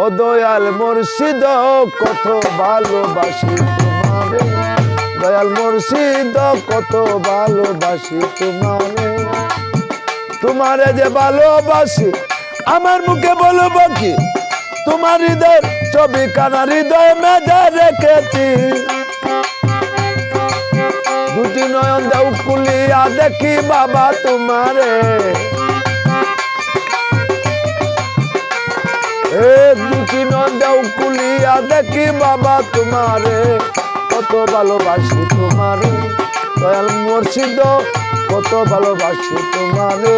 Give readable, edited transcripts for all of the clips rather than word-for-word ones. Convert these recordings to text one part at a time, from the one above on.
ও দয়াল মুর্শিদ কত ভালোবাসি তোমারে, দয়াল মুর্শিদ কত ভালোবাসি তোমারে। তোমারে যে ভালোবাসি আমার মুখে বলবো কি, তোমার হৃদয় ছবি কানা হৃদয় মেজে রেখেছি। দুটি নয়ন দেও খুলিয়া দেখি বাবা তোমারে, দুটি নয়ন দেও খুলিয়া দেখি বাবা তোমারে, কত ভালোবাসি তোমারে, দয়াল মুর্শিদ কত ভালোবাসি তোমারে।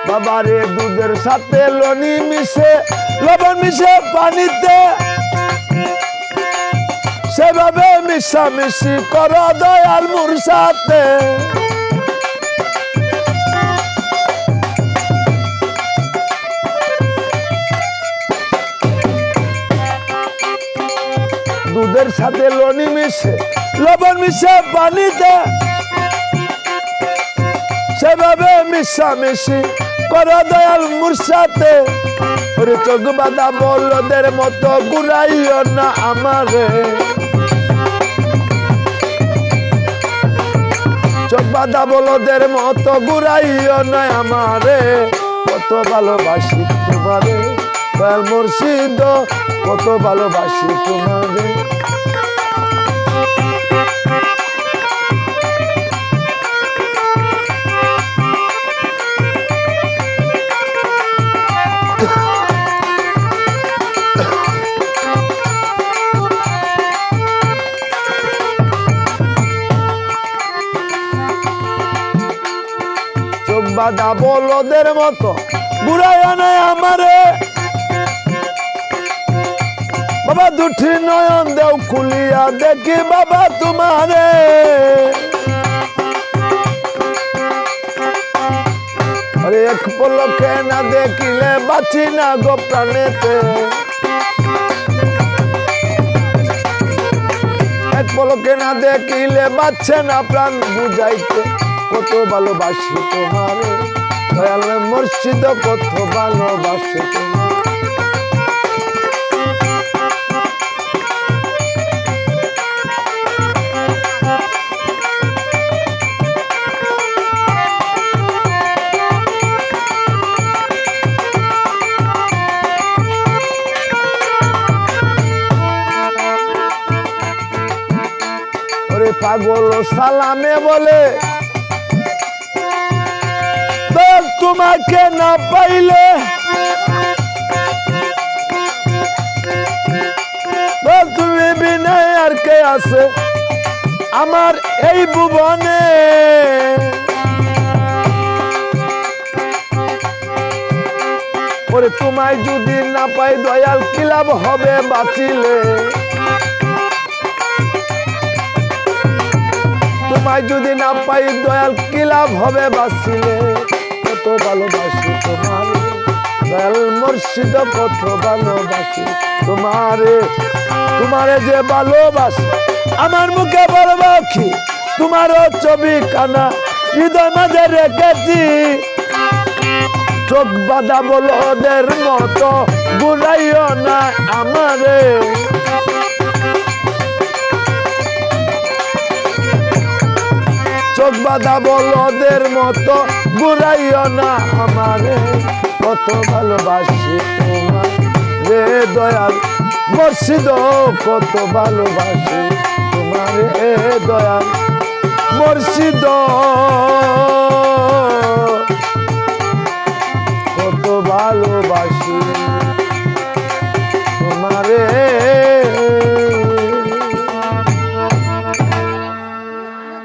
বাবারে দুধের সাথে লনি মিশে লবণ মিশে পানিতে, সেভাবে মিশামিশি করো দয়াল মোর সাথে। দুধের সাথে লনি মিশে লবণ মিশে পানিতে, সেভাবে মিশামিশি করো দয়াল মোর সাথে। ওরে চোখ বাঁধা বলদের মতো ঘুরাইও না আমারে, চোখ বাঁধা বলদের মতো ঘুরাইও না আমারে, কত ভালোবাসি তোমারে, দয়াল মুর্শিদ কত ভালোবাসি তোমারে। বাধা বলদের মতো বুড়াইয়া নাই আমারে, বাবা দুটি নয়ন দেও খুলিয়া দেখি বাবা তোমারে। আরে এক পলকে না দেখিলে বাঁচি না গো প্রাণেতে, এক পলকে না দেখিলে বাঁচছে না প্রাণ বুঝাইতে, কত ভালোবাসি তোমারে, দয়াল মুর্শিদ কত ভালোবাসি তোমারে। ওরে পাগল সালামে বলে তোমাকে না পাইলে, তুমি বিনয় আর কে আছে আমার এই ভুবনে। ওরে তোমায় যদি না পাই দয়াল কি লাভ হবে বাঁচিলে, তোমায় যদি না পাই দয়াল কি লাভ হবে বাঁচিলে, কত ভালোবাসি তোমারে, দয়াল মুর্শিদ কত ভালোবাসি তোমারে। তোমারে যে ভালোবাসি আমার মুখে বলবো কি, তোমারও ছবি কানা হৃদয় মাঝে রেখেছি। চোখ বাঁধা বলদের মতো ঘুরাইও না আমারে, চোখ বাঁধা বলদের মতো ঘুরাইও না আমারে, কত ভালোবাসি তোমার রে দয়াল মুর্শিদ কত ভালোবাসি তোমারে, দয়াল মুর্শিদ।